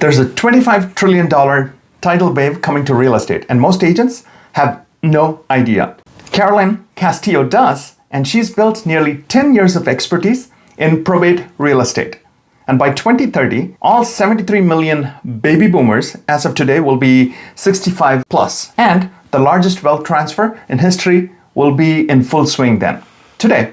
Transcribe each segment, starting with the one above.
There's a $25 trillion tidal wave coming to real estate, and most agents have no idea. Carolyn Castillo does, and she's built nearly 10 years of expertise in probate real estate. And by 2030, all 73 million baby boomers as of today will be 65 plus. And the largest wealth transfer in history will be in full swing then. Today,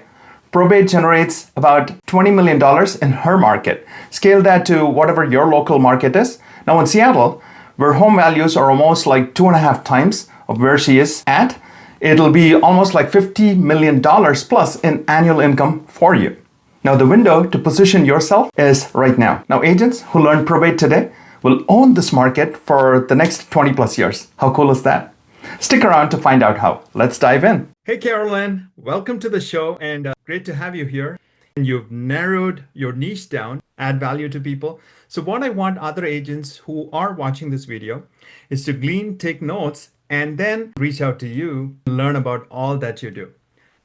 probate generates about $20 million in her market. Scale that to whatever your local market is. Now in Seattle, where home values are almost like 2.5 times of where she is at, it'll be almost like $50 million plus in annual income for you. Now the window to position yourself is right now. Now agents who learn probate today will own this market for the next 20 plus years. How cool is that? Stick around to find out how. Let's dive in. Hey Carolyn, welcome to the show, and great to have you here. You've narrowed your niche down, add value to people. So what I want other agents who are watching this video is to glean, take notes, and then reach out to you and learn about all that you do.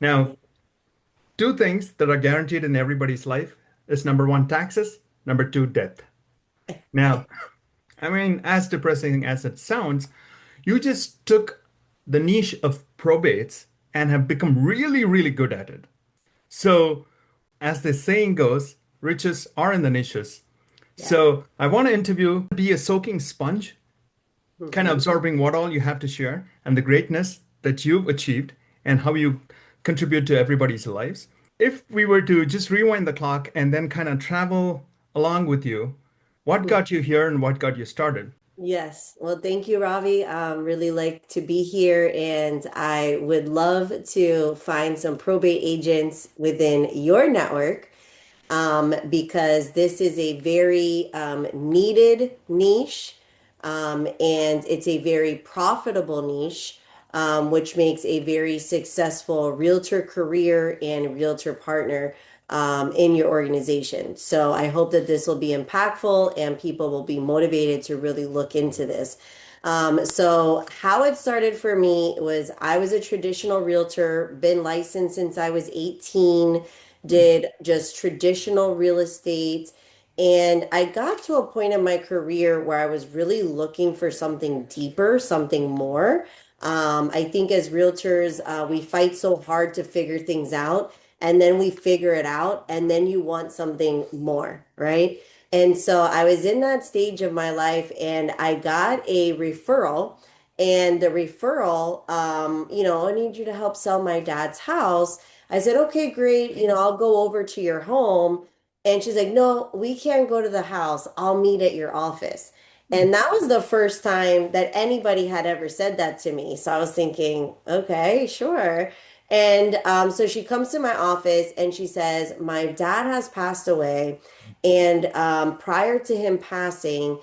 Now, two things that are guaranteed in everybody's life is number one, taxes, number two, death. Now, I mean, as depressing as it sounds, you just took the niche of probates and have become really, really good at it. So, as the saying goes, riches are in the niches. Yeah. So I want to interview, be a soaking sponge, kind of absorbing what all you have to share and the greatness that you've achieved and how you contribute to everybody's lives. If we were to just rewind the clock and then kind of travel along with you, what got you here and what got you started? Yes. Well, thank you, Ravi. Really like to be here, and I would love to find some probate agents within your network because this is a very needed niche, and it's a very profitable niche, which makes a very successful realtor career and realtor partner in your organization. So I hope that this will be impactful and people will be motivated to really look into this. So how it started for me was I was a traditional realtor, been licensed since I was 18, did just traditional real estate. And I got to a point in my career where I was really looking for something deeper, something more. I think as realtors, we fight so hard to figure things out, and then we figure it out, and then you want something more, right? And so I was in that stage of my life, and I got a referral, and the referral, I need you to help sell my dad's house. I said, okay, great. I'll go over to your home. And she's like, no, we can't go to the house. I'll meet at your office. And that was the first time that anybody had ever said that to me. So I was thinking, okay, sure. And so she comes to my office and she says, my dad has passed away. And prior to him passing,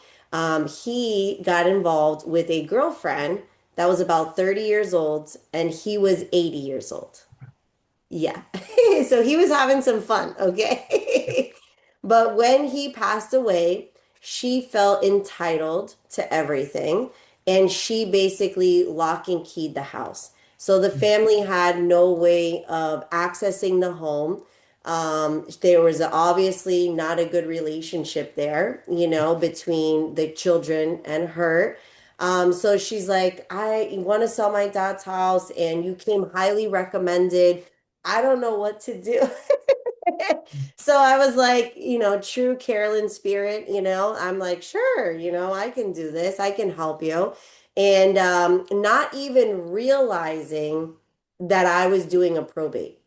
he got involved with a girlfriend that was about 30 years old, and he was 80 years old. Yeah. So he was having some fun, okay? But when he passed away, she felt entitled to everything, and she basically lock and keyed the house. So the family had no way of accessing the home. There was obviously not a good relationship there, between the children and her. So she's like, I want to sell my dad's house, and you came highly recommended. I don't know what to do. So I was like, true Carolyn spirit, I'm like, sure, I can do this. I can help you. And not even realizing that I was doing a probate.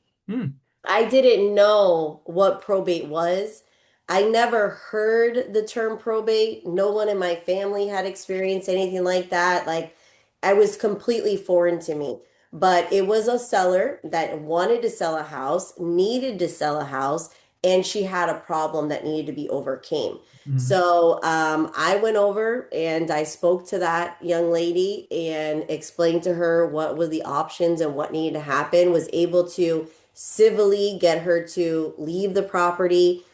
I didn't know what probate was. I never heard the term probate. No one in my family had experienced anything like that. Like, I was completely foreign to me. But it was a seller that wanted to sell a house, needed to sell a house, and she had a problem that needed to be overcame. So I went over and I spoke to that young lady and explained to her what were the options and what needed to happen, was able to civilly get her to leave the property.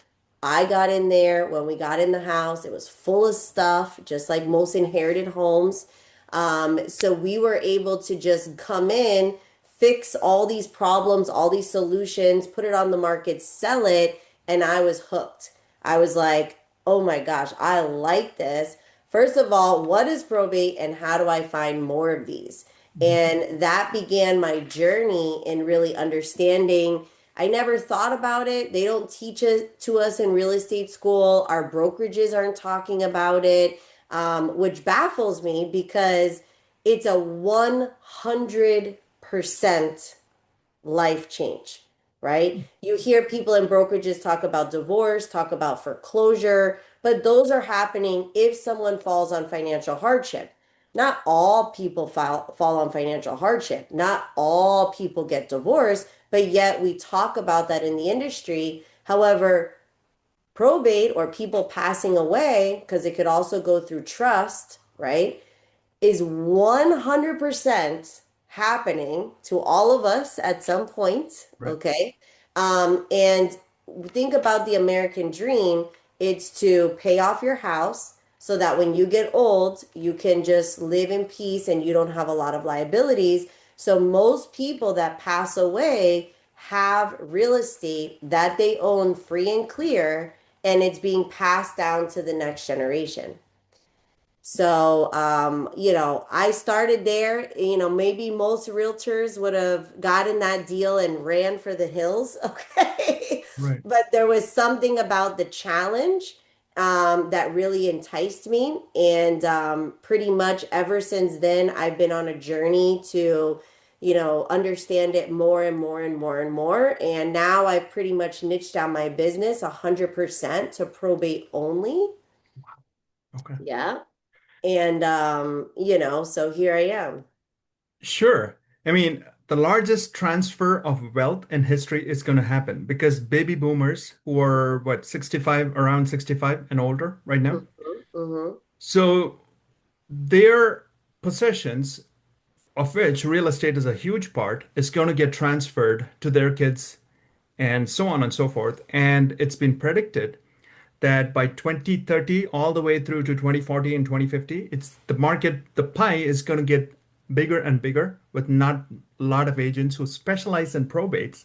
I got in there. When we got in the house, it was full of stuff, just like most inherited homes. So we were able to just come in, fix all these problems, all these solutions, put it on the market, sell it, and I was hooked. I was like, Oh my gosh, I like this. First of all, what is probate and how do I find more of these? Mhm. And that began my journey in really understanding. I never thought about it. They don't teach it to us in real estate school. Our brokerages aren't talking about it, which baffles me because it's a 100% life change, right? You hear people in brokerages talk about divorce, talk about foreclosure, but those are happening if someone falls on financial hardship. Not all people fall on financial hardship. Not all people get divorced, but yet we talk about that in the industry. However, probate or people passing away, because it could also go through trust, right? Is 100% happening to all of us at some point, Right. okay? And think about the American dream. It's to pay off your house so that when you get old, you can just live in peace and you don't have a lot of liabilities. So most people that pass away have real estate that they own free and clear, and it's being passed down to the next generation. So, I started there. Maybe most realtors would have gotten that deal and ran for the hills. Okay. Right. But there was something about the challenge that really enticed me. And pretty much ever since then, I've been on a journey to, understand it more and more and more and more. And now I've pretty much niched down my business 100% to probate only. Okay. Yeah. And so here I am. Sure. I mean, the largest transfer of wealth in history is going to happen because baby boomers who are what, 65, around 65 and older right now. Hmm. Hmm. So their possessions, of which real estate is a huge part, is going to get transferred to their kids and so on and so forth. And it's been predicted that by 2030, all the way through to 2040 and 2050, it's the market, the pie is going to get bigger and bigger with not a lot of agents who specialize in probates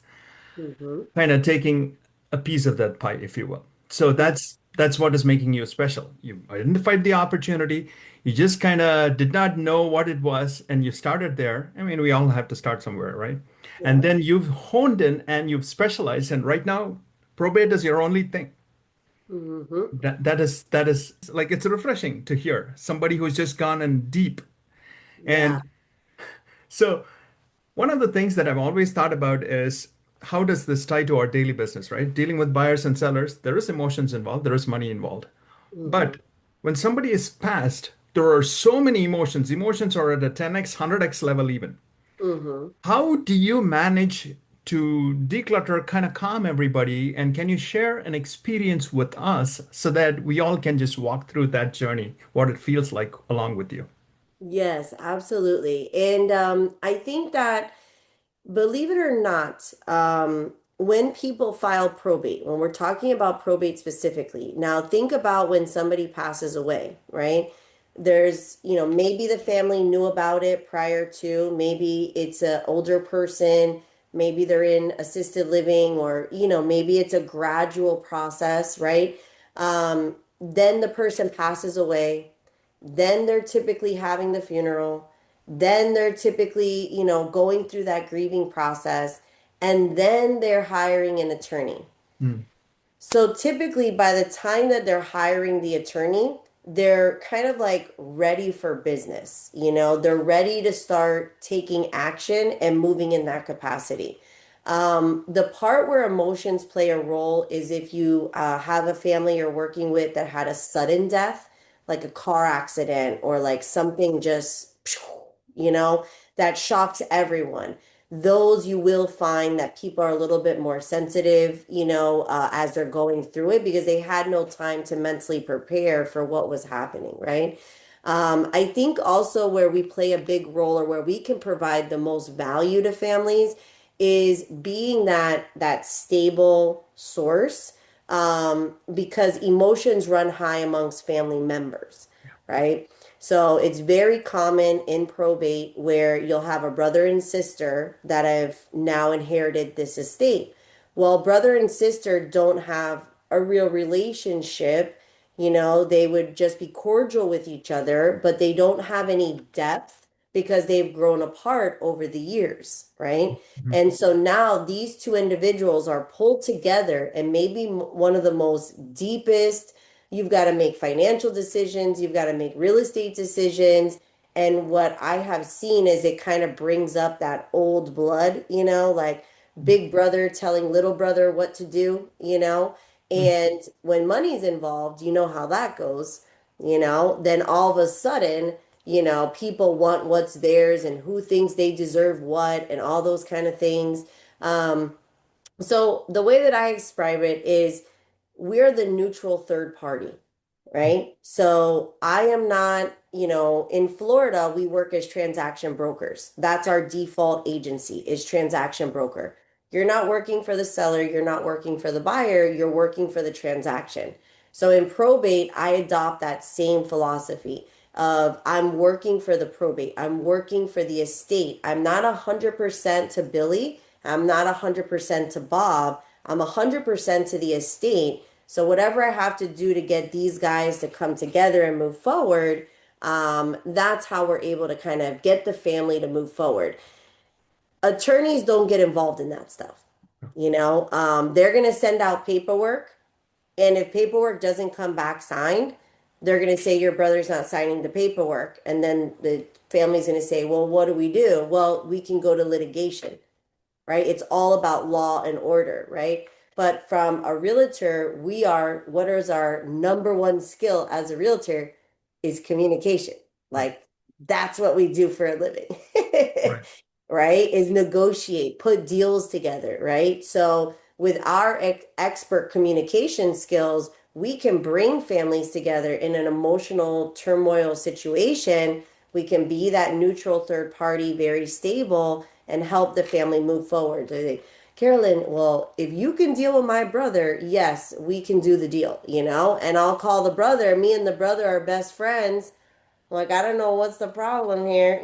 Hmm. kind of taking a piece of that pie, if you will. So that's what is making you special. You identified the opportunity. You just kind of did not know what it was, and you started there. I mean, we all have to start somewhere, right? And Yes. then you've honed in and you've specialized, and right now, probate is your only thing. Hmm. That is like it's refreshing to hear somebody who's just gone in deep. Yeah. And so one of the things that I've always thought about is how does this tie to our daily business, right? Dealing with buyers and sellers, there is emotions involved, there is money involved. Hmm. But when somebody is passed, there are so many emotions. Emotions are at a 10x, 100x level even. Hmm. How do you manage to declutter, kind of calm everybody? And can you share an experience with us so that we all can just walk through that journey, what it feels like along with you? Yes, absolutely. And I think that, believe it or not, when people file probate, when we're talking about probate specifically, now think about when somebody passes away, right? There's, maybe the family knew about it prior to, maybe it's an older person, maybe they're in assisted living, or, maybe it's a gradual process, right? Then the person passes away, then they're typically having the funeral, then they're typically, going through that grieving process, and then they're hiring an attorney. Hmm. So typically, by the time that they're hiring the attorney, they're kind of like ready for business. They're ready to start taking action and moving in that capacity. The part where emotions play a role is if you have a family you're working with that had a sudden death, like a car accident or like something just, that shocks everyone. Those you will find that people are a little bit more sensitive, as they're going through it because they had no time to mentally prepare for what was happening, right? I think also where we play a big role or where we can provide the most value to families is being that stable source, because emotions run high amongst family members, right? So it's very common in probate where you'll have a brother and sister that have now inherited this estate. Well, brother and sister don't have a real relationship. They would just be cordial with each other, but they don't have any depth because they've grown apart over the years, right? Mhm. And so now these two individuals are pulled together, and maybe one of the most deepest, you've got to make financial decisions, you've got to make real estate decisions. And what I have seen is it kind of brings up that old blood, like big brother telling little brother what to do. Mhm. And when money's involved, you know how that goes. Then all of a sudden, people want what's theirs and who thinks they deserve what and all those kind of things. Um, so the way that I describe it is we're the neutral third party, right? So I am not, in Florida, we work as transaction brokers. That's our default agency is transaction broker. You're not working for the seller, you're not working for the buyer, you're working for the transaction. So in probate, I adopt that same philosophy of I'm working for the probate, I'm working for the estate. I'm not 100% to Billy, I'm not 100% to Bob, I'm 100% to the estate. So whatever I have to do to get these guys to come together and move forward, that's how we're able to kind of get the family to move forward. Attorneys don't get involved in that stuff. They're going to send out paperwork, and if paperwork doesn't come back signed, they're going to say your brother's not signing the paperwork, and then the family's going to say, well, what do we do? Well, we can go to litigation, right? It's all about law and order, right? But from a realtor, what is our number one skill as a realtor is communication. Right. Like that's what we do for a living, Right. right? Is negotiate, put deals together, right? So with our expert communication skills, we can bring families together in an emotional turmoil situation. We can be that neutral third party, very stable, and help the family move forward. They, Carolyn, well, if you can deal with my brother, yes, we can do the deal. And I'll call the brother. Me and the brother are best friends. Like, I don't know what's the problem here,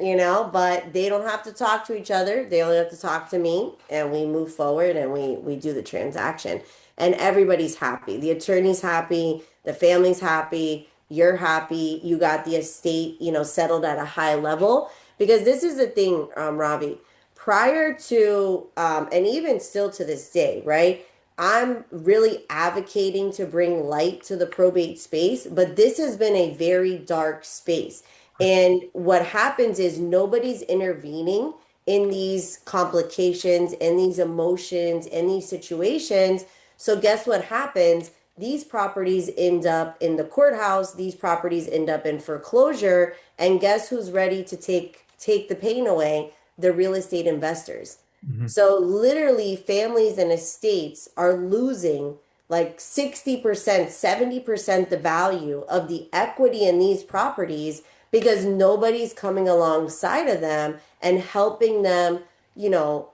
but they don't have to talk to each other. They only have to talk to me, and we move forward and we do the transaction. And everybody's happy. The attorney's happy, the family's happy, you're happy, you got the estate, settled at a high level. Because this is the thing, Ravi, prior to, and even still to this day, right? I'm really advocating to bring light to the probate space, but this has been a very dark space. And what happens is nobody's intervening in these complications, in these emotions, in these situations. So, guess what happens? These properties end up in the courthouse, these properties end up in foreclosure, and guess who's ready to take the pain away? The real estate investors. Mhm. So literally families and estates are losing like 60%, 70% the value of the equity in these properties because nobody's coming alongside of them and helping them,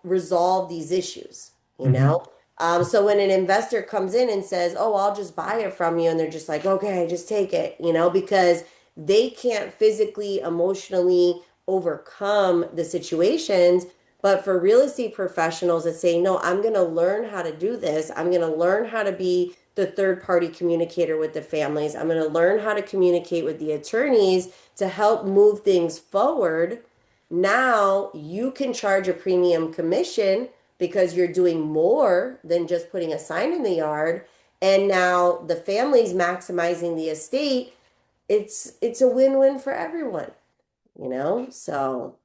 resolve these issues, you Mhm. know? So when an investor comes in and says, "Oh, I'll just buy it from you," and they're just like, "Okay, just take it," because they can't physically, emotionally overcome the situations. But for real estate professionals that say, no, I'm going to learn how to do this. I'm going to learn how to be the third party communicator with the families. I'm going to learn how to communicate with the attorneys to help move things forward. Now you can charge a premium commission because you're doing more than just putting a sign in the yard. And now the family's maximizing the estate. It's a win-win for everyone. So,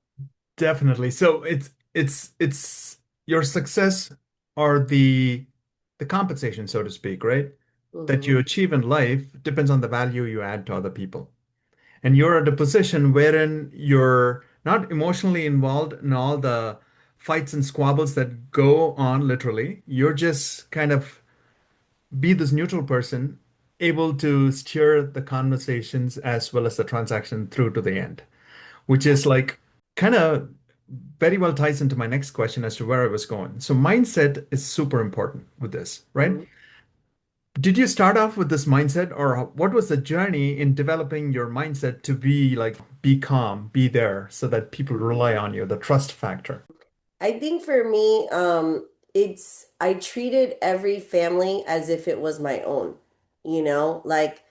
Definitely. So it's your success or the compensation, so to speak, right? That you mhm. achieve in life depends on the value you add to other people. And you're at a position wherein you're not emotionally involved in all the fights and squabbles that go on literally. You're just kind of be this neutral person, able to steer the conversations as well as the transaction through to the end, which is like kind of very well ties into my next question as to where I was going. So mindset is super important with this, right? Mhm. Did you start off with this mindset, or what was the journey in developing your mindset to be like, be calm, be there, so that people rely on you, the trust factor? I think for me, I treated every family as if it was my own, like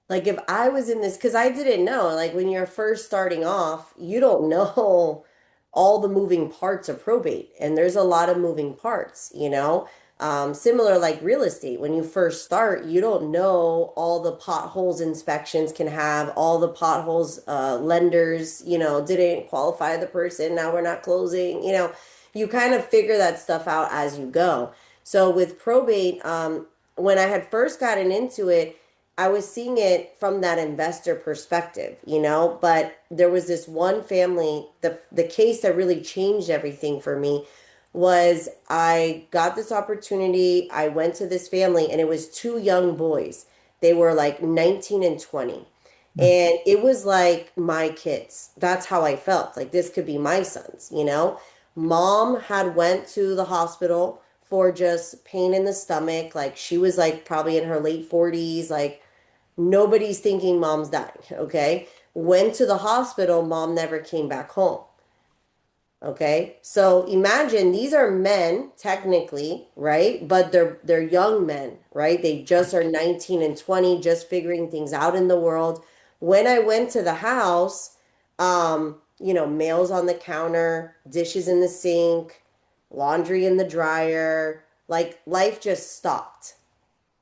Like if I was in this, because I didn't know, like when you're first starting off, you don't know all the moving parts of probate, and there's a lot of moving parts, you know? Similar like real estate, when you first start, you don't know all the potholes inspections can have, all the potholes lenders, didn't qualify the person, now we're not closing, you kind of figure that stuff out as you go. So with probate, when I had first gotten into it, I was seeing it from that investor perspective, but there was this one family, the case that really changed everything for me was I got this opportunity. I went to this family and it was two young boys. They were like 19 and 20. Mm. And it was like my kids. That's how I felt. Like this could be my sons. Mom had went to the hospital for just pain in the stomach. Like she was like probably in her late 40s, like nobody's thinking mom's dying, okay? Went to the hospital, mom never came back home. Okay? So imagine these are men technically, right? But they're young men, right? They just are 19 and 20, just figuring things out in the world. When I went to the house, mails on the counter, dishes in the sink, laundry in the dryer, like life just stopped,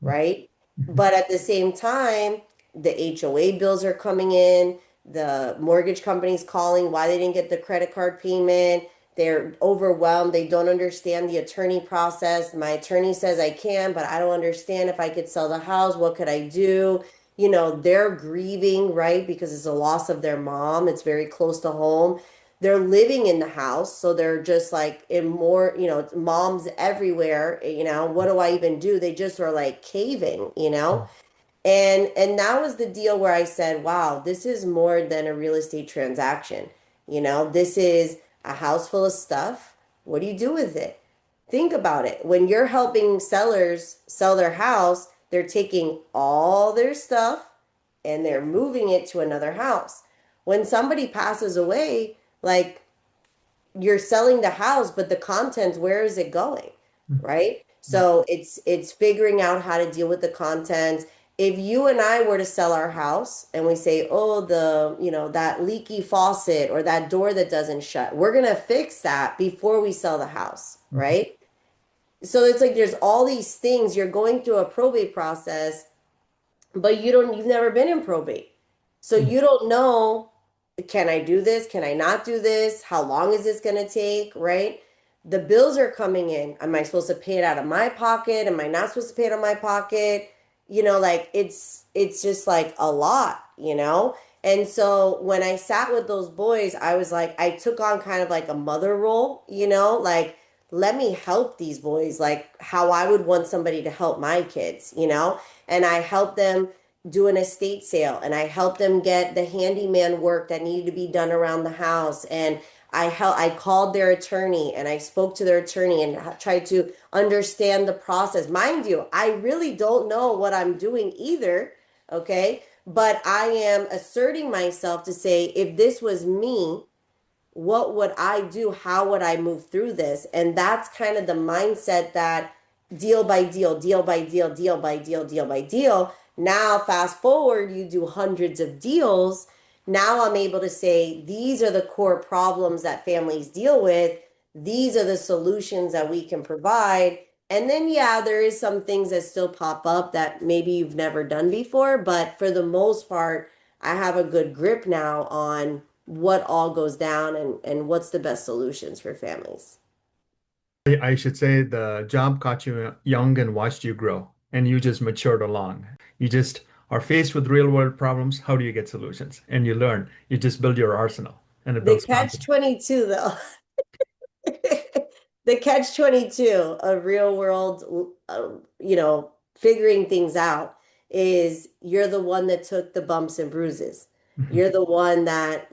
right? Mhm. But at the same time, the HOA bills are coming in, the mortgage company's calling why they didn't get the credit card payment. They're overwhelmed. They don't understand the attorney process. My attorney says I can, but I don't understand if I could sell the house. What could I do? They're grieving, right? Because it's a loss of their mom. It's very close to home. They're living in the house, so they're just like in more, moms everywhere, what do I even do? They just are like caving. And that was the deal where I said, wow, this is more than a real estate transaction. This is a house full of stuff. What do you do with it? Think about it. When you're helping sellers sell their house, they're taking all their stuff and they're moving it to another house. When somebody passes away, like you're selling the house, but the content, where is it going? Mm. Right? Yeah. So it's figuring out how to deal with the content. If you and I were to sell our house and we say, oh, that leaky faucet or that door that doesn't shut, we're gonna fix that before we sell the house, Mhm. right? So it's like there's all these things you're going through a probate process, but you've never been in probate. So Mm. you don't know, can I do this? Can I not do this? How long is this going to take? Right? The bills are coming in. Am I supposed to pay it out of my pocket? Am I not supposed to pay it out of my pocket? Like it's just like a lot. And so when I sat with those boys, I was like, I took on kind of like a mother role, like let me help these boys like how I would want somebody to help my kids. And I helped them do an estate sale and I helped them get the handyman work that needed to be done around the house. And I called their attorney and I spoke to their attorney and tried to understand the process. Mind you, I really don't know what I'm doing either, okay? But I am asserting myself to say, if this was me, what would I do? How would I move through this? And that's kind of the mindset that deal by deal, deal by deal, deal by deal, deal by deal. Now, fast forward, you do hundreds of deals. Now I'm able to say, these are the core problems that families deal with. These are the solutions that we can provide. And then, yeah, there is some things that still pop up that maybe you've never done before, but for the most part, I have a good grip now on what all goes down and what's the best solutions for families. I should say the job caught you young and watched you grow, and you just matured along. You just are faced with real world problems. How do you get solutions? And you learn. You just build your arsenal, and it The builds catch confidence. 22 though, the catch 22 of real world, figuring things out is you're the one that took the bumps and bruises. Mhm. You're the one that,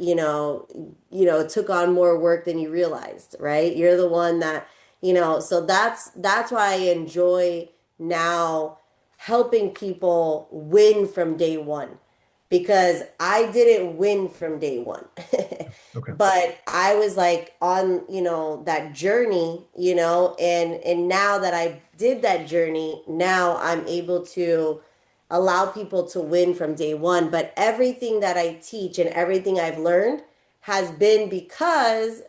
took on more work than you realized, right? You're the one that, so that's why I enjoy now helping people win from day one because I didn't win from day one. Okay. But I was like on, that journey, and now that I did that journey, now I'm able to allow people to win from day one. But everything that I teach and everything I've learned has been because,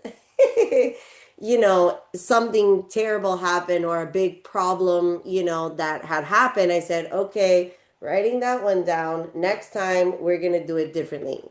something terrible happened or a big problem, that had happened. I said, okay, writing that one down. Next time we're going to do it differently.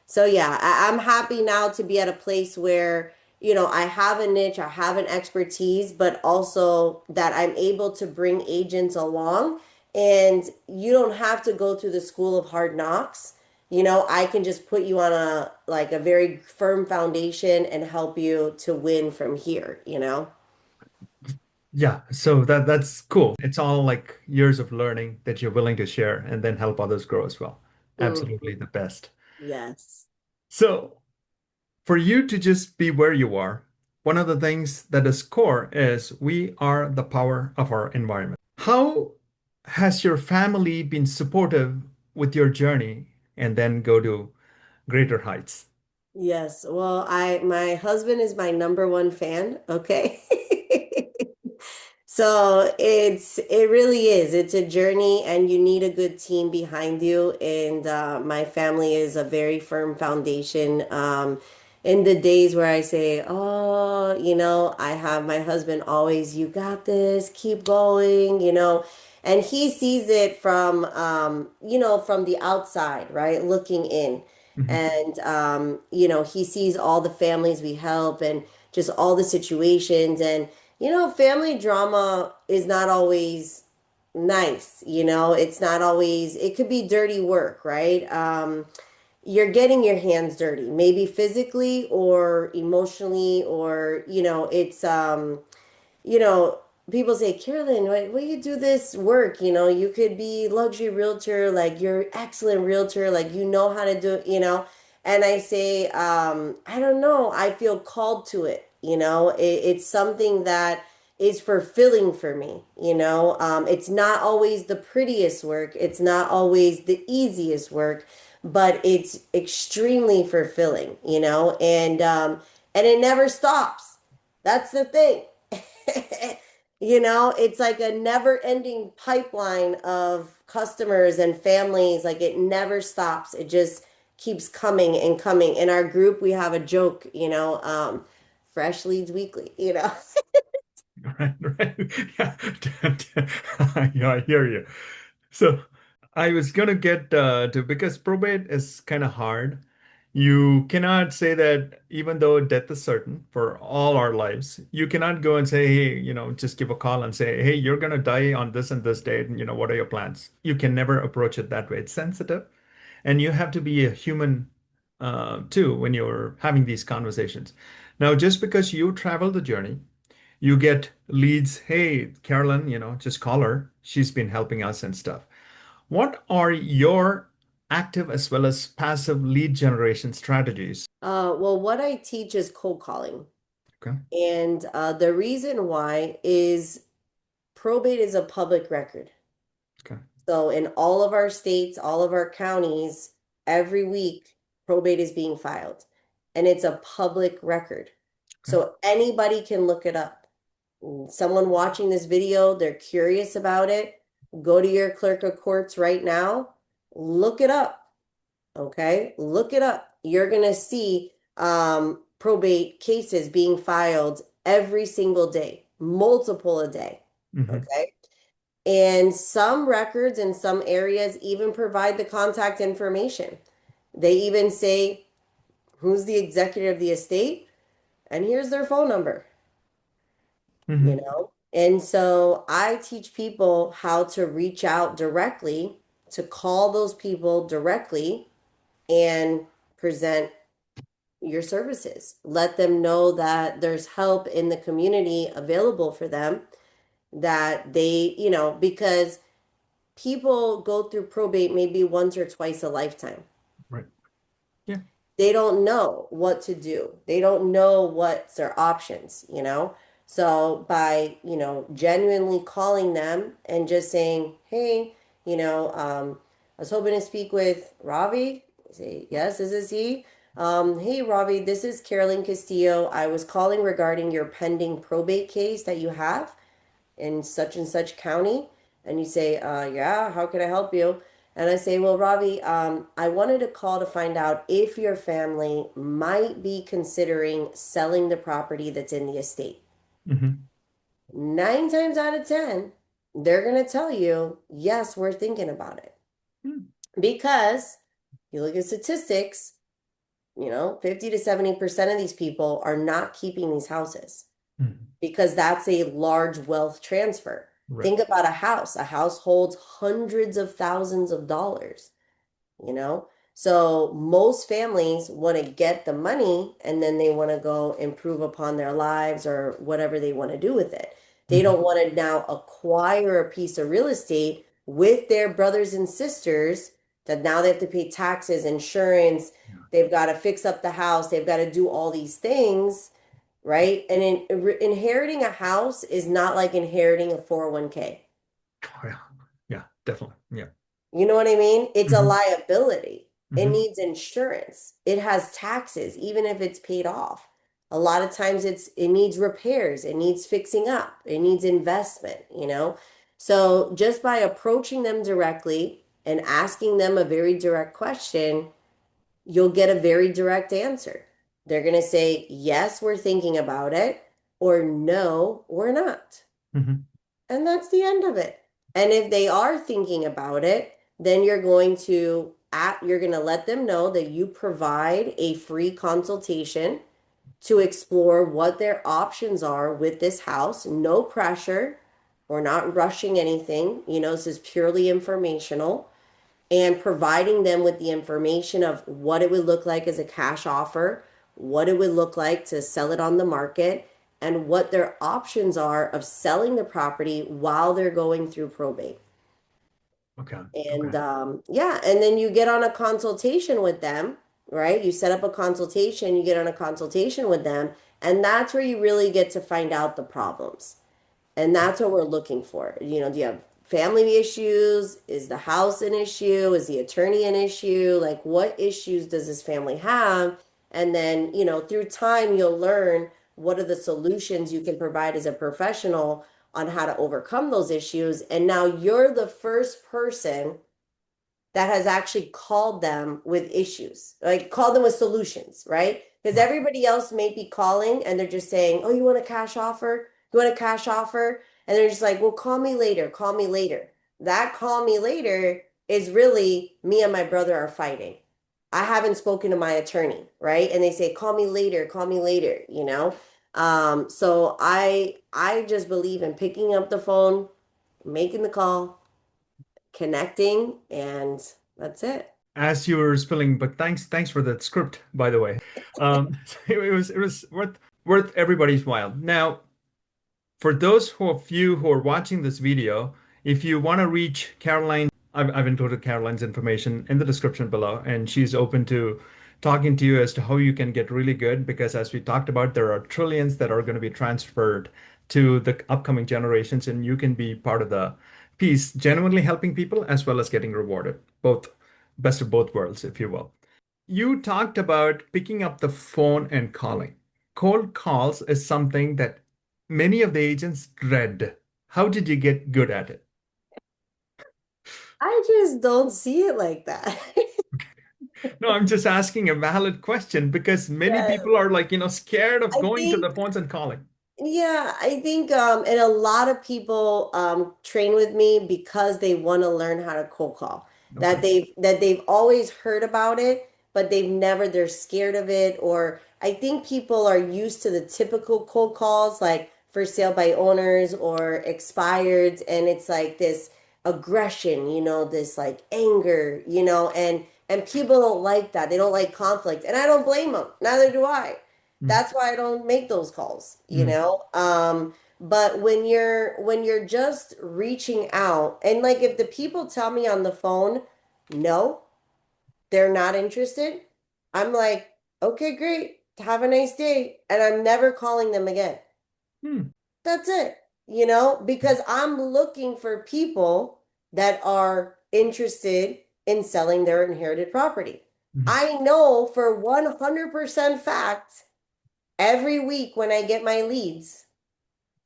So yeah, I'm happy now to be at a place where, I have a niche, I have an expertise, but also that I'm able to bring agents along and you don't have to go through the school of hard knocks. I can just put you on a very firm foundation and help you to win from here. Yeah, so that's cool. It's all like years of learning that you're willing to share and then help others grow as well. Absolutely Mhm. the best. Yes. So, for you to just be where you are, one of the things that is core is we are the power of our environment. How has your family been supportive with your journey and then go to greater heights? Yes. Well, my husband is my number one fan, okay? So it really is. It's a journey and you need a good team behind you. And my family is a very firm foundation. In the days where I say, oh, I have my husband always, you got this, keep going. And he sees it from the outside, right? Looking in. Mhm. And he sees all the families we help and just all the situations. And family drama is not always nice. It's not always, it could be dirty work, right? You're getting your hands dirty, maybe physically or emotionally, or, you know, people say, Carolyn, why you do this work? You could be luxury realtor, like you're excellent realtor, like you know how to do it. And I say, I don't know, I feel called to it. It's something that is fulfilling for me. It's not always the prettiest work, it's not always the easiest work, but it's extremely fulfilling. And it never stops. That's the thing. It's like a never-ending pipeline of customers and families. Like it never stops. It just keeps coming and coming. In our group, we have a joke, fresh leads weekly. Right, right. Yeah, yeah, I hear you. So I was gonna get to because probate is kind of hard. You cannot say that even though death is certain for all our lives, you cannot go and say, hey, just give a call and say, hey, you're gonna die on this and this date, and what are your plans? You can never approach it that way. It's sensitive, and you have to be a human too when you're having these conversations. Now, just because you travel the journey, you get leads. Hey, Carolyn, just call her. She's been helping us and stuff. What are your active as well as passive lead generation strategies? Well, what I teach is cold calling. Okay. And the reason why is probate is a public record. Okay. So in all of our states, all of our counties, every week, probate is being filed. And it's a public record. Okay. So anybody can look it up. Someone watching this video, they're curious about it. Go to your clerk of courts right now, look it up. Okay, look it up. You're gonna see probate cases being filed every single day, multiple a day. Hmm. Okay. And some records in some areas even provide the contact information. They even say who's the executor of the estate and here's their phone number, you Hmm. know? And so I teach people how to reach out directly, to call those people directly and present your services. Let them know that there's help in the community available for them, that because people go through probate maybe once or twice a lifetime. Right. Yeah. They don't know what to do. They don't know what's their options. So by, genuinely calling them and just saying, hey, I was hoping to speak with Ravi. I say, yes, this is he. Hey, Ravi, this is Carolyn Castillo. I was calling regarding your pending probate case that you have in such and such county. And you say, yeah, how can I help you? And I say, well, Ravi, I wanted to call to find out if your family might be considering selling the property that's in the estate. Mm-hmm. 9 times out of 10, they're going to tell you, yes, we're thinking about it. Because you look at statistics, 50 to 70% of these people are not keeping these houses Mm-hmm. because that's a large wealth transfer. Right. Think about a house. A house holds hundreds of thousands of dollars, you know? So most families want to get the money and then they want to go improve upon their lives or whatever they want to do with it. They don't want to now acquire a piece of real estate with their brothers and sisters that now they have to pay taxes, insurance, they've got to fix up the house, they've got to do all these things, right? And inheriting a house is not like inheriting a 401k. Oh, yeah. Yeah, definitely. Yeah. You know what I mean? It's a Mhm. liability. It Mhm. needs insurance. It has taxes, even if it's paid off. A lot of times it needs repairs, it needs fixing up, it needs investment, So just by approaching them directly and asking them a very direct question, you'll get a very direct answer. They're going to say, yes, we're thinking about it, or no, we're not. Mhm. And that's the end of it. And if they are thinking about it, then you're going to let them know that you provide a free consultation to explore what their options are with this house. No pressure. We're not rushing anything. This is purely informational, and providing them with the information of what it would look like as a cash offer, what it would look like to sell it on the market, and what their options are of selling the property while they're going through probate. Okay. And Okay. yeah, and then you get on a consultation with them, right? You set up a consultation, you get on a consultation with them, and that's where you really get to find out the problems. And that's what we're looking for. Do you have family issues? Is the house an issue? Is the attorney an issue? Like, what issues does this family have? And then, through time, you'll learn what are the solutions you can provide as a professional on how to overcome those issues. And now you're the first person that has actually called them with issues, like called them with solutions, right? Because Right. everybody else may be calling and they're just saying, oh, you want a cash offer? You want a cash offer? And they're just like, well, call me later, call me later. That call me later is really me and my brother are fighting. I haven't spoken to my attorney, right? And they say, call me later. So I just believe in picking up the phone, making the call, connecting, and that's it. As you were spilling, but thanks for that script, by the way. It was worth everybody's while. Now, for those of you who are watching this video, if you want to reach Caroline, I've included Caroline's information in the description below, and she's open to talking to you as to how you can get really good. Because as we talked about, there are trillions that are going to be transferred to the upcoming generations, and you can be part of the piece, genuinely helping people as well as getting rewarded. Both, best of both worlds, if you will. You talked about picking up the phone and calling. Cold calls is something that many of the agents dread. How did you get good at it? I just don't see it like that. No, I'm just asking a valid question because many Yeah, people are like, scared of I going to the think phones and calling. Yeah, I think and a lot of people train with me because they want to learn how to cold call. Okay. That they've always heard about it, but they're scared of it. Or I think people are used to the typical cold calls like for sale by owners or expired, and it's like this aggression, this like anger, and people don't like that. They don't like conflict, and I don't blame them. Neither do I. Mm, That's why I don't make those calls, mm, but when you're just reaching out, and like if the people tell me on the phone, no, they're not interested, I'm like, okay, great. Have a nice day. And I'm never calling them again. mm, That's it, because I'm looking for people that are interested in selling their inherited property. mm. I know for 100% fact every week when I get my leads,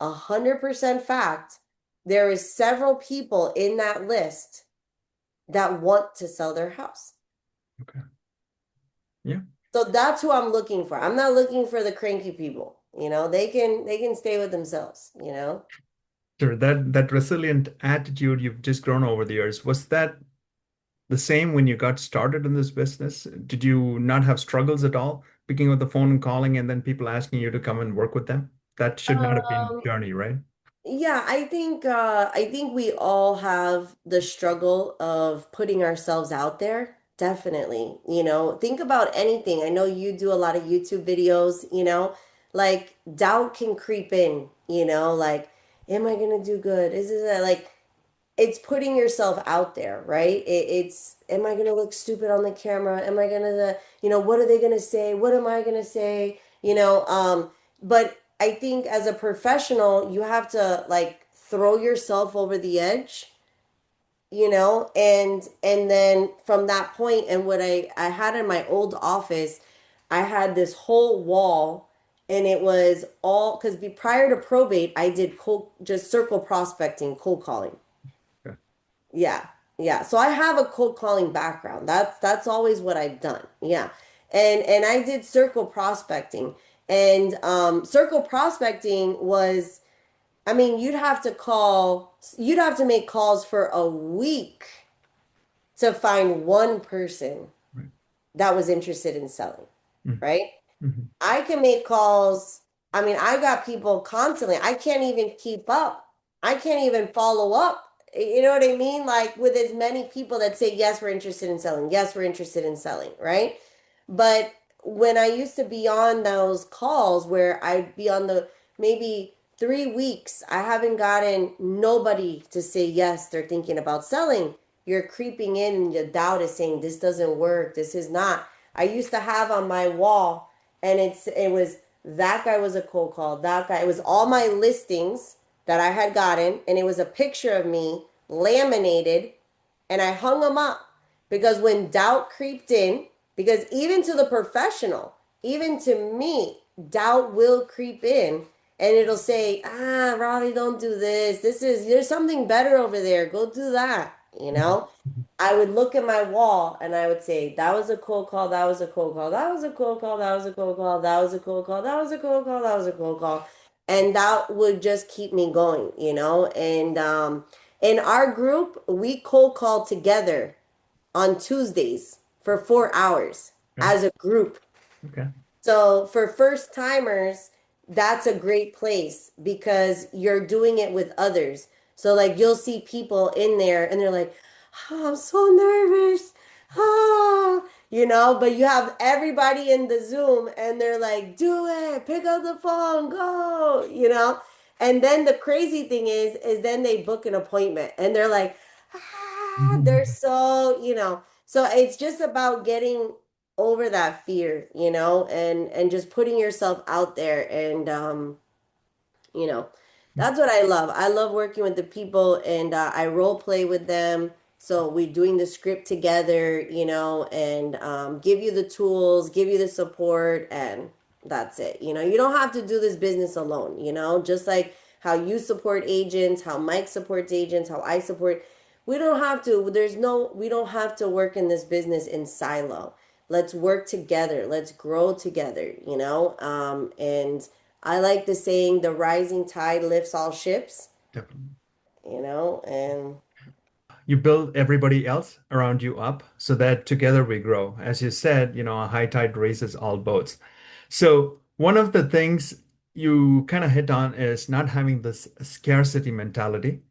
100% fact, there is several people in that list that want to sell their house. Okay. Yeah. So that's who I'm looking for. I'm not looking for the cranky people. They can stay with themselves. Sure. That resilient attitude you've just grown over the years, was that the same when you got started in this business? Did you not have struggles at all picking up the phone and calling and then people asking you to come and work with them? That should not have been a Um, journey, right? Yeah, I think we all have the struggle of putting ourselves out there. Definitely. Think about anything. I know you do a lot of YouTube videos, like doubt can creep in, like, am I gonna do good? Is it like it's putting yourself out there, right? It's, am I gonna look stupid on the camera? Am I gonna, what are they gonna say? What am I gonna say? But I think as a professional, you have to like throw yourself over the edge, and then from that point, and what I had in my old office, I had this whole wall, and it was all because prior to probate, I did just circle prospecting, cold calling. Okay. Yeah. Yeah. So I have a cold calling background. That's always what I've done. Yeah. And I did circle prospecting. And circle prospecting was, I mean, you'd have to make calls for a week to find one person Right. that was interested in selling, Mm-hmm. right? Mm-hmm. I can make calls. I mean, I got people constantly. I can't even keep up. I can't even follow up. You know what I mean? Like with as many people that say, yes, we're interested in selling. Yes, we're interested in selling, right? But when I used to be on those calls where I'd be on the maybe 3 weeks, I haven't gotten nobody to say yes, they're thinking about selling. You're creeping in and your doubt is saying, this doesn't work. This is not. I used to have on my wall, and it was that guy was a cold call. That guy, it was all my listings that I had gotten, and it was a picture of me laminated, and I hung them up because when doubt creeped in, because even to the professional, even to me, doubt will creep in and it'll say, Ravi, don't do this. There's something better over there. Go do that. You know? I would look at my wall and I would say, that was a cold call, that was a cold call, that was a cold call, that was a cold call, that was a cold call, that was a cold call, that was a cold call. And that would just keep me going. And in our group, we cold call together on Tuesdays for 4 hours Okay. as a group. Okay. So for first timers, that's a great place because you're doing it with others. So like you'll see people in there and they're like, oh, I'm so nervous. But you have everybody in the Zoom and they're like, do it, pick up the phone, go. And then the crazy thing is then they book an appointment and they're like, they're so it's just about getting over that fear, and just putting yourself out there and you know, that's what I love. I love working with the people and I role play with them. So we're doing the script together, and give you the tools, give you the support, and that's it. You don't have to do this business alone, just like how you support agents, how Mike supports agents, how I support. We don't have to, we don't have to work in this business in silo. Let's work together. Let's grow together. And I like the saying, the rising tide lifts all ships, Definitely. and You build everybody else around you up so that together we grow. As you said, a high tide raises all boats. So one of the things you kind of hit on is not having this scarcity mentality,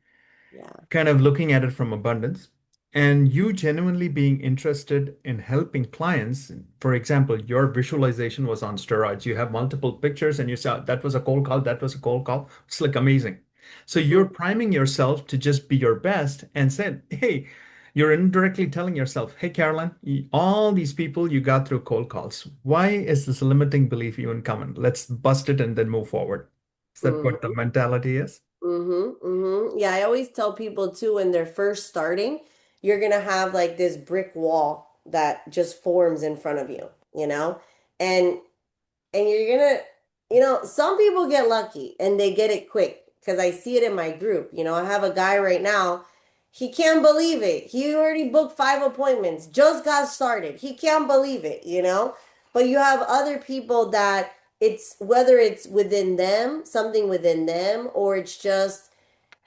yeah. kind of looking at it from abundance, and you genuinely being interested in helping clients. For example, your visualization was on steroids. You have multiple pictures and you saw that was a cold call, that was a cold call. It's like amazing. So you're priming yourself to just be your best and said, hey, you're indirectly telling yourself, hey, Carolyn, all these people you got through cold calls. Why is this limiting belief even coming? Let's bust it and then move forward. Is that what the Mm-hmm. mentality is? Mm-hmm. Mm-hmm. Yeah, I always tell people too when they're first starting, you're gonna have like this brick wall that just forms in front of you, and and you're gonna, some people get lucky and they get it quick. because I see it in my group. You know, I have a guy right now. He can't believe it. He already booked 5 appointments, just got started. He can't believe it, you know? But you have other people that it's whether it's within them, something within them, or it's just,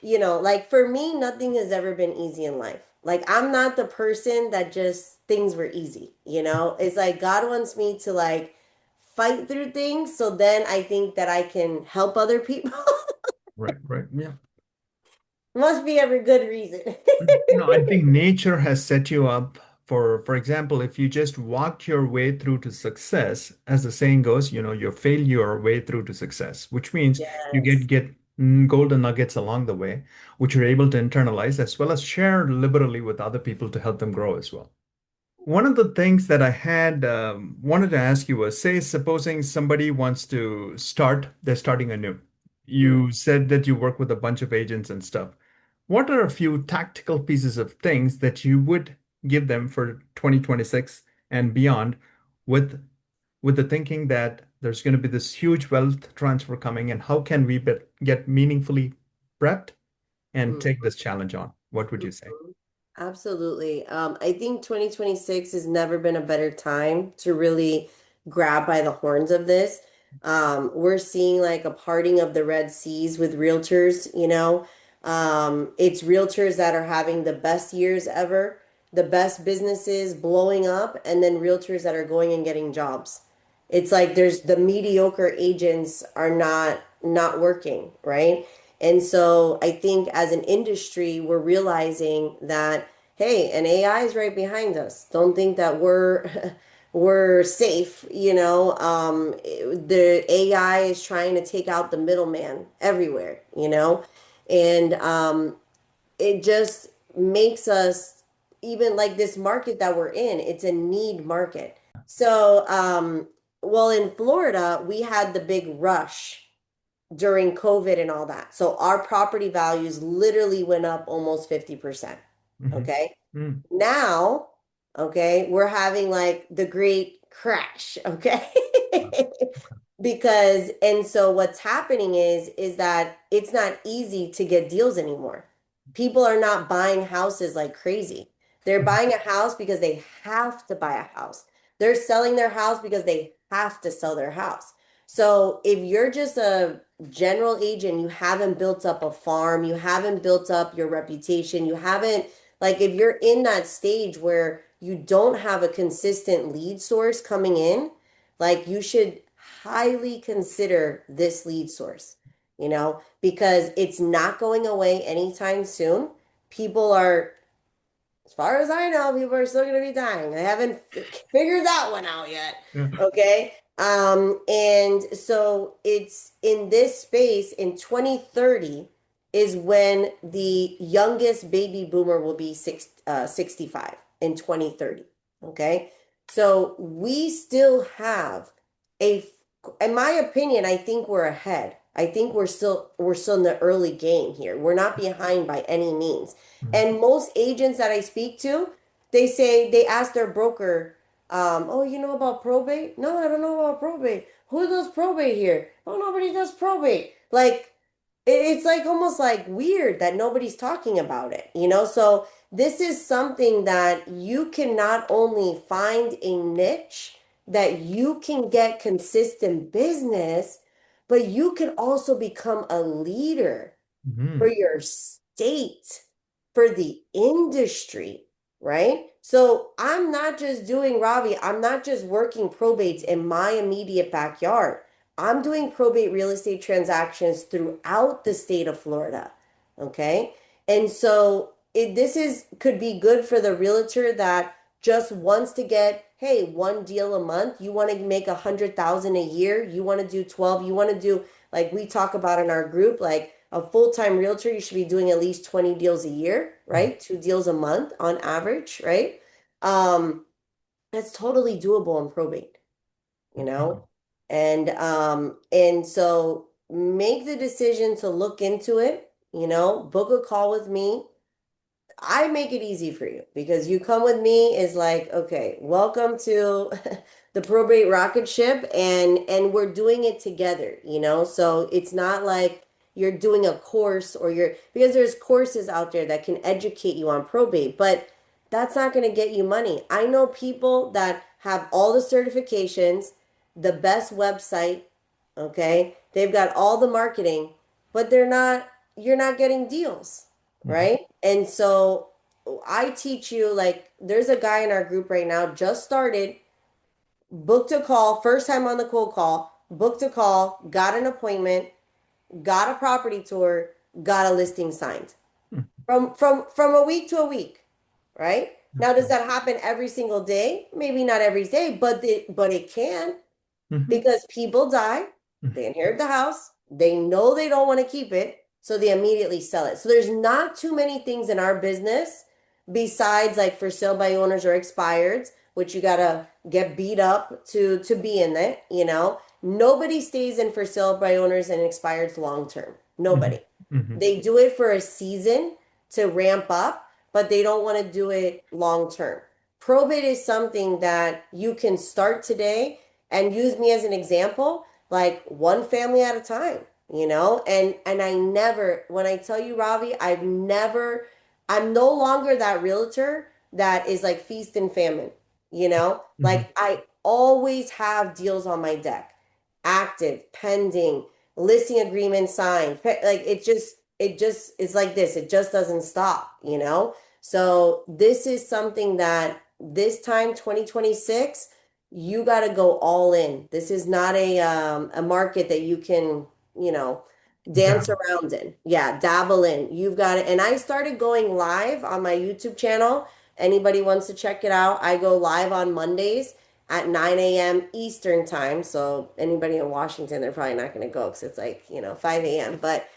you know, like for me, nothing has ever been easy in life. Like I'm not the person that just things were easy, you know? It's like God wants me to like fight through things so then I think that I can help other people. Right, right. Yeah. Must be every good reason. No, I think nature has set you up for example, if you just walked your way through to success, as the saying goes, you fail your way through to success, which means you Yes. get golden nuggets along the way, which you're able to internalize as well as share liberally with other people to help them grow as well. One of the things that I had wanted to ask you was, say, supposing somebody wants to they're starting anew. Mm. You said that you work with a bunch of agents and stuff. What are a few tactical pieces of things that you would give them for 2026 and beyond with the thinking that there's going to be this huge wealth transfer coming, and how can we get meaningfully prepped and Mm. take this challenge on? What would you say? Mhm. Absolutely. I think 2026 has never been a better time to really grab by the horns of this. We're seeing like a parting of the Red Seas with realtors, you know. It's realtors that are having the best years ever, the best businesses blowing up, and then realtors that are going and getting jobs. It's like there's the mediocre agents are not working, right? And so I think as an industry, we're realizing that, hey, an AI is right behind us. Don't think that we're we're safe, you know. The AI is trying to take out the middleman everywhere, you know, and it just makes us even like this market that we're in, it's a need market. So, well, in Florida, we had the big rush during COVID and all that. So our property values literally went up almost 50%. Mhm. Okay. Mm. Now, okay, we're having like the great crash. Okay. Because, and so what's happening is that it's not easy to get deals anymore. People are not buying houses like crazy. They're buying a house because they have to buy a house. They're selling their house because they have to sell their house. So if you're just a general agent, you haven't built up a farm, you haven't built up your reputation, you haven't, like, if you're in that stage where you don't have a consistent lead source coming in, like, you should highly consider this lead source, you know, because it's not going away anytime soon. People are, as far as I know, people are still going to be dying. I haven't figured that one out yet. Yeah. Okay. And so it's in this space in 2030 is when the youngest baby boomer will be 65 in 2030. Okay. So we still have a, in my opinion, I think we're ahead. I think we're still in the early game here. We're not behind by any means. Mm. And most agents that I speak to, they say they ask their broker, oh, you know about probate? No, I don't know about probate. Who does probate here? Oh, nobody does probate. Like, it's like almost like weird that nobody's talking about it, you know? So this is something that you can not only find a niche that you can get consistent business, but you can also become a leader for Mhm. your state, for the industry, right? So I'm not just doing Ravi, I'm not just working probates in my immediate backyard. I'm doing probate real estate transactions throughout the state of Florida. Okay. And so this is could be good for the realtor that just wants to get, hey, one deal a month. You want to make 100,000 a year. You want to do 12. You want to do like we talk about in our group, like a full-time realtor, you should be doing at least 20 deals a year, right? 2 deals a month on average, right? Um, that's totally doable in probate, you know? And so make the decision to look into it, you know, book a call with me. I make it easy for you because you come with me is like, okay, welcome to the probate rocket ship and we're doing it together, you know? So it's not like you're doing a course or because there's courses out there that can educate you on probate, but that's not going to get you money. I know people that have all the certifications, the best website, okay? They've got all the marketing, but you're not getting deals, Mhm. right? And so I teach you, like, there's a guy in our group right now, just started, booked a call, first time on the cold call, booked a call, got an appointment, got a property tour, got a listing signed from a week to a week, right? Now, does that happen every single day? Maybe not every day, but it can, Mhm. because people die, Mhm. they inherit the house, they know they don't want to keep it, so they immediately sell it. So there's not too many things in our business besides like for sale by owners or expireds, which you gotta get beat up to be in it, you know. Nobody stays in for sale by owners and expireds long term. Nobody. Mhm. Mhm. They do it for a season to ramp up, but they don't want to do it long term. Probate is something that you can start today and use me as an example, like one family at a time, you know? And I never, when I tell you, Ravi, I'm no longer that realtor that is like feast and famine, you know? Mhm. Like I always have deals on my deck, active, pending, listing agreement signed. Like it just is like this. It just doesn't stop, you know? So this is something that this time, 2026, you got to go all in. This is not a market that you can, you know, dance Dabble. around in. Yeah, dabble in. You've got it. And I started going live on my YouTube channel. Anybody wants to check it out? I go live on Mondays at 9 a.m. Eastern time. So anybody in Washington, they're probably not going to go because it's like, you know, 5 a.m. But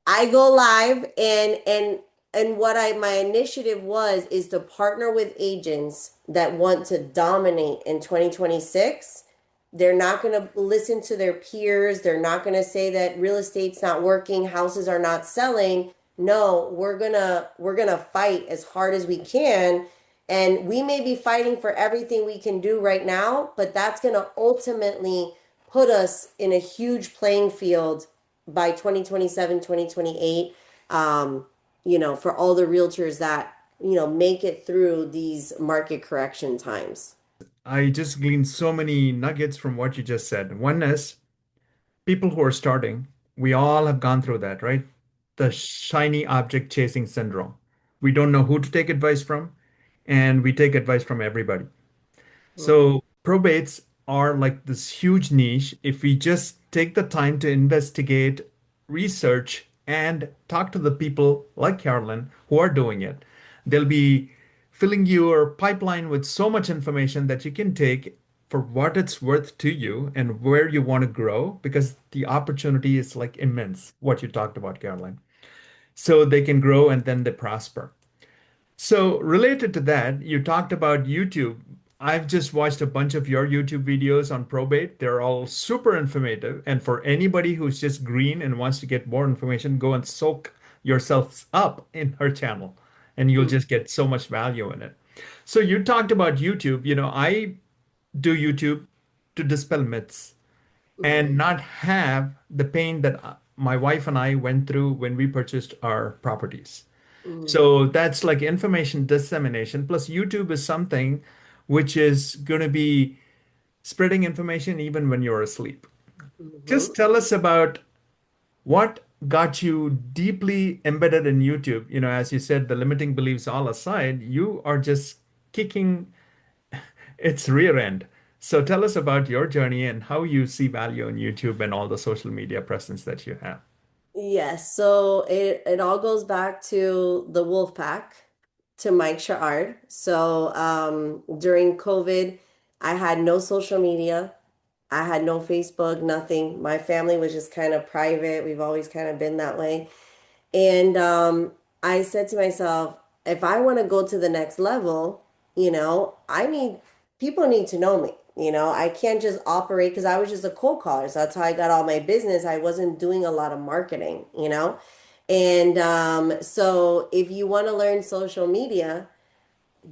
I go live, and what I my initiative was is to partner with agents that want to dominate in 2026. They're not going to listen to their peers. They're not going to say that real estate's not working, houses are not selling. No, we're going to fight as hard as we can, and we may be fighting for everything we can do right now, but that's going to ultimately put us in a huge playing field by 2027, 2028, you know, for all the realtors that, you know, make it through these market correction times. I just gleaned so many nuggets from what you just said. One is people who are starting, we all have gone through that, right? The shiny object chasing syndrome. We don't know who to take advice from, and we take advice from everybody. Mhm. So probates are like this huge niche. If we just take the time to investigate, research, and talk to the people like Carolyn who are doing it, they'll be filling your pipeline with so much information that you can take for what it's worth to you and where you want to grow, because the opportunity is like immense, what you talked about, Carolyn. So they can grow and then they prosper. So, related to that, you talked about YouTube. I've just watched a bunch of your YouTube videos on probate. They're all super informative. And for anybody who's just green and wants to get more information, go and soak yourselves up in her channel, and you'll just get so much value in it. So, you talked about YouTube. I do YouTube to dispel myths and Mhm. not have the pain that my wife and I went through when we purchased our properties. Mhm. So that's like information dissemination. Plus, YouTube is something which is going to be spreading information even when you're asleep. Mhm. Just tell us about what got you deeply embedded in YouTube. As you said, the limiting beliefs all aside, you are just kicking its rear end. So tell us about your journey and how you see value in YouTube and all the social media presence that you have. Yes, so it all goes back to the wolf pack, to Mike Sha'ard. So during COVID, I had no social media. I had no Facebook, nothing. My family was just kind of private. We've always kind of been that way. And I said to myself, if I want to go to the next level, you know, people need to know me. You know, I can't just operate because I was just a cold caller. So that's how I got all my business. I wasn't doing a lot of marketing, you know? And so if you want to learn social media,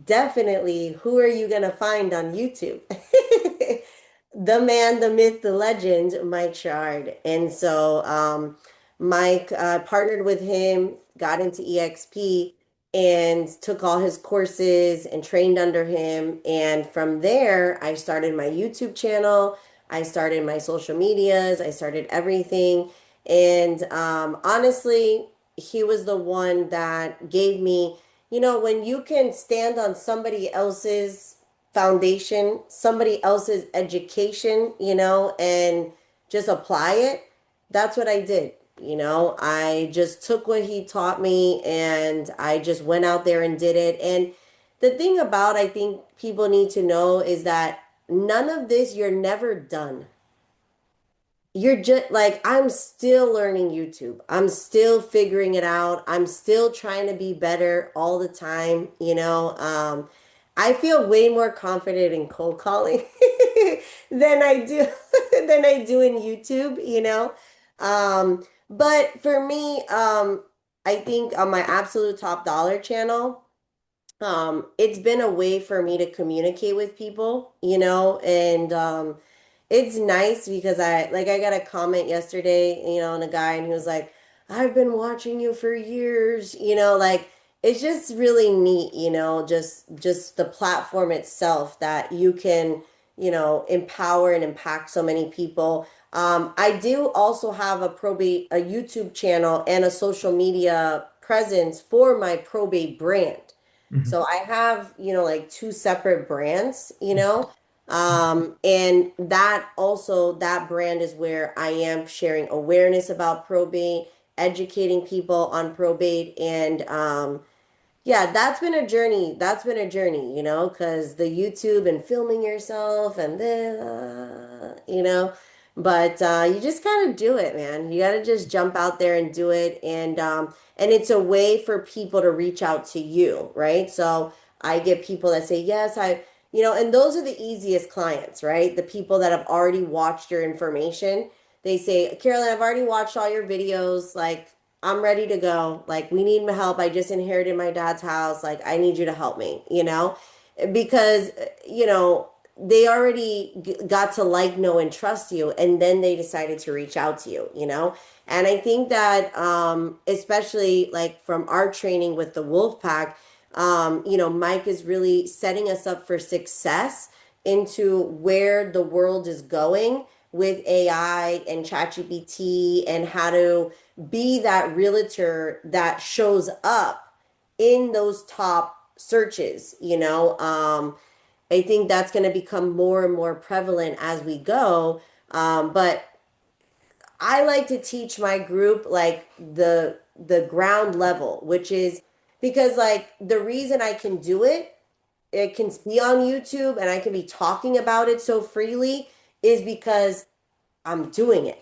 definitely who are you going to find on YouTube? The man, the myth, the legend, Mike Shard. And so Mike partnered with him, got into EXP, and took all his courses and trained under him. And from there, I started my YouTube channel. I started my social medias. I started everything. And honestly, he was the one that gave me, when you can stand on somebody else's foundation, somebody else's education, and just apply it, that's what I did. I just took what he taught me and I just went out there and did it. And the thing about I think people need to know is that none of this, you're never done. You're just like, I'm still learning YouTube. I'm still figuring it out. I'm still trying to be better all the time. I feel way more confident in cold calling than I do than I do in YouTube. But for me, I think on my absolute top dollar channel, it's been a way for me to communicate with people, and it's nice because I got a comment yesterday, on a guy and he was like, I've been watching you for years, like it's just really neat, just the platform itself that you can, empower and impact so many people. I do also have a YouTube channel and a social media presence for my probate brand. Mhm. So I have, like two separate brands. And that brand is where I am sharing awareness about probate, educating people on probate, and yeah, that's been a journey. That's been a journey, because the YouTube and filming yourself and but you just gotta do it, man. You gotta just jump out there and do it, and it's a way for people to reach out to you, right? So I get people that say, yes, and those are the easiest clients, right? The people that have already watched your information. They say, Carolyn, I've already watched all your videos. Like, I'm ready to go. Like, we need help. I just inherited my dad's house. Like, I need you to help me. Because, they already got to like, know, and trust you. And then they decided to reach out to you. And I think that, especially like from our training with the Wolf Pack, Mike is really setting us up for success into where the world is going with AI and ChatGPT and how to be that realtor that shows up in those top searches. I think that's going to become more and more prevalent as we go. But I like to teach my group like the ground level, which is because like the reason I can do it, it can be on YouTube and I can be talking about it so freely is because I'm doing it.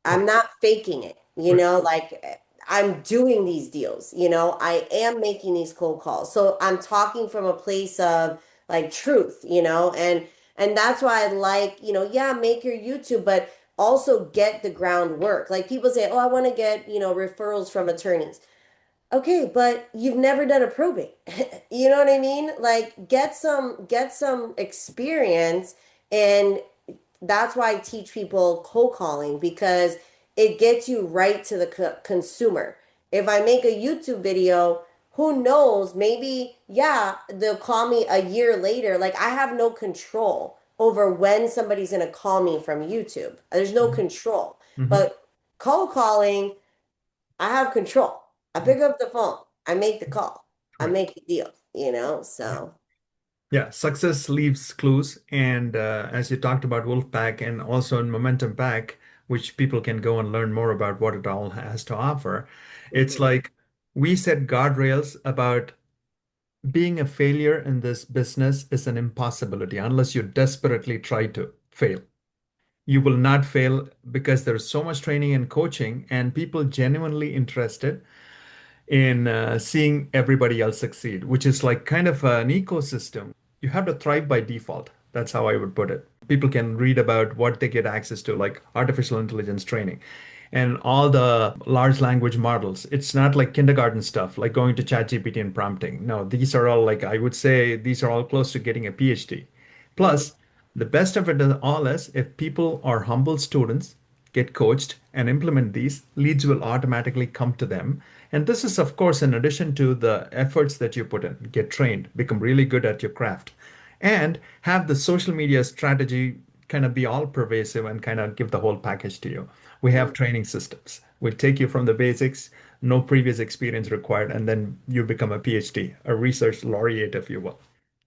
Right. I'm not faking it, Right. like I'm doing these deals, I am making these cold calls. So I'm talking from a place of like truth, and that's why I like, yeah, make your YouTube, but also get the groundwork. Like people say, oh, I want to get, referrals from attorneys. Okay, but you've never done a probate. You know what I mean? Like get some experience, and that's why I teach people cold calling because it gets you right to the consumer. If I make a YouTube video, who knows? Maybe, yeah, they'll call me a year later. Like I have no control over when somebody's going to call me from YouTube. There's no Mhm. control. Mhm. But cold calling, I have control. I pick up the phone. I make the call. I Right. make the deal, Yeah. So Yeah, success leaves clues. And as you talked about Wolfpack and also in Momentum Pack, which people can go and learn more about what it all has to offer, it's mhm. like we set guardrails about being a failure in this business is an impossibility unless you desperately try to fail. You will not fail because there's so much training and coaching and people genuinely interested in seeing everybody else succeed, which is like kind of an ecosystem. You have to thrive by default. That's how I would put it. People can read about what they get access to, like artificial intelligence training and all the large language models. It's not like kindergarten stuff, like going to ChatGPT and prompting. No, these are all like, I would say, these are all close to getting a PhD. Mhm. Plus, the best of it all is if people are humble students get coached, and implement these, leads will automatically come to them. And this is, of course, in addition to the efforts that you put in, get trained, become really good at your craft, and have the social media strategy kind of be all pervasive and kind of give the whole package to you. We have training systems. We take you from the basics, no previous experience required, and then you become a PhD, a research laureate, if you will.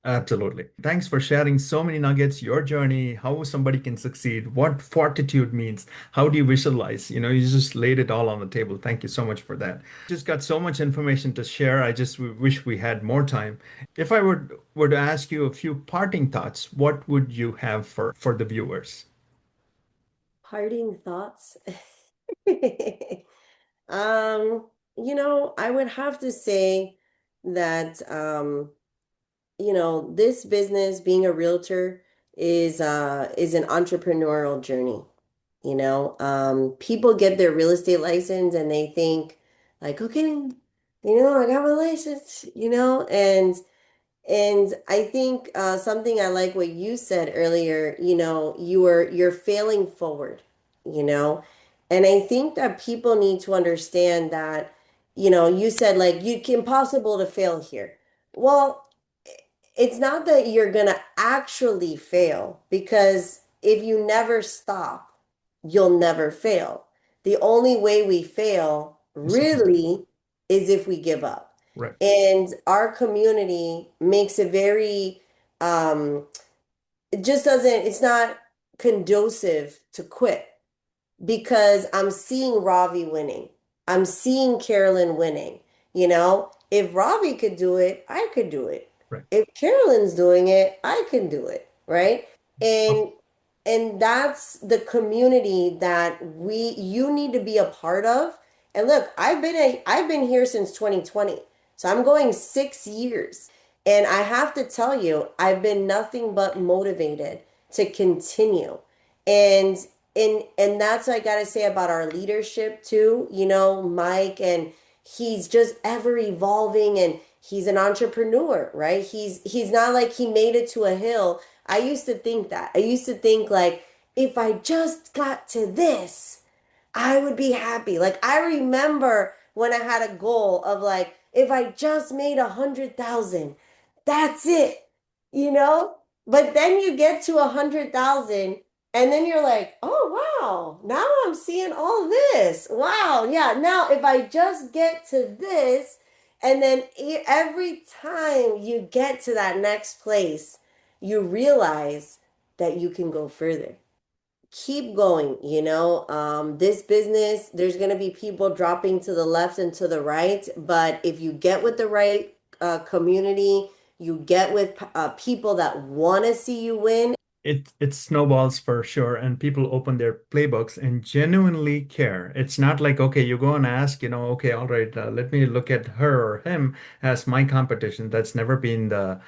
Absolutely. Thanks for sharing so many nuggets, your journey, how somebody can succeed, what fortitude means, how do you visualize? You just laid it all on the table. Thank you so much for that. Just got so much information to share. I just wish we had more time. If I were to ask you a few parting thoughts, what would you have for the viewers? Parting thoughts. I would have to say that this business, being a realtor, is an entrepreneurial journey. People get their real estate license and they think like, okay, I got my license, and I think something I like what you said earlier, you're failing forward, you know, and I think that people need to understand that, you said like it's impossible to fail here. Well, it's not that you're gonna actually fail, because if you never stop, you'll never fail. The only way we fail really is if we give up. Right. And our community makes it very, it just doesn't, it's not conducive to quit, because I'm seeing Ravi winning. I'm seeing Carolyn winning. If Ravi could do it, I could do it. Right. If Carolyn's doing it, I can do it, right? And that's the community that you need to be a part of. And look, I've been here since 2020. So I'm going 6 years. And I have to tell you, I've been nothing but motivated to continue. And and that's what I gotta say about our leadership too. Mike, and he's just ever evolving, and he's an entrepreneur, right? He's not like he made it to a hill. I used to think that. I used to think like, if I just got to this, I would be happy. Like, I remember when I had a goal of like, if I just made 100,000, that's it, you know? But then you get to 100,000 and then you're like, oh, wow, now I'm seeing all this. Wow. Yeah. Now, if I just get to this, and then every time you get to that next place, you realize that you can go further. Keep going, this business, there's going to be people dropping to the left and to the right, but if you get with the right community, you get with people that want to see you win. It snowballs for sure, and people open their playbooks and genuinely care. It's not like, okay, you go and ask, okay, all right, let me look at her or him as my competition. That's never been the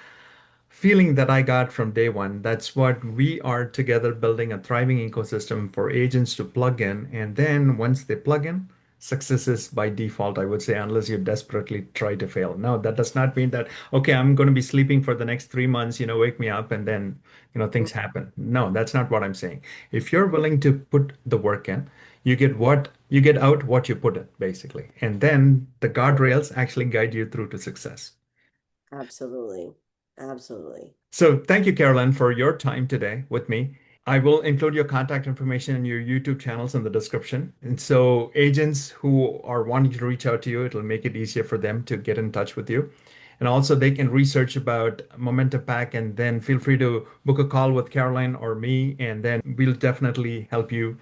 feeling that I got from day one. That's what we are together building, a thriving ecosystem for agents to plug in. And then once they plug in, success is by default, I would say, unless you desperately try to fail. Now, that does not mean that, okay, I'm going to be sleeping for the next 3 months, wake me up and then, things happen. No, that's not what I'm saying. If you're willing to put the work in, you get out what you put in, basically. And then the guardrails actually guide you through to success. Absolutely. Absolutely. So thank you, Carolyn, for your time today with me. I will include your contact information and your YouTube channels in the description. And so agents who are wanting to reach out to you, it'll make it easier for them to get in touch with you. And also they can research about Momentum Pack, and then feel free to book a call with Carolyn or me, and then we'll definitely help you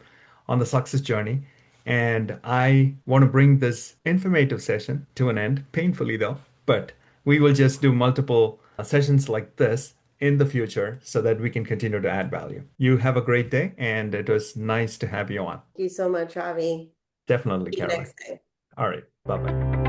on the success journey. And I want to bring this informative session to an end, painfully though, but we will just do multiple sessions like this in the future so that we can continue to add value. You have a great day, and it was nice to have you on. Thank you so much, Ravi. Definitely, See you Carolyn. next time. All right. Bye-bye.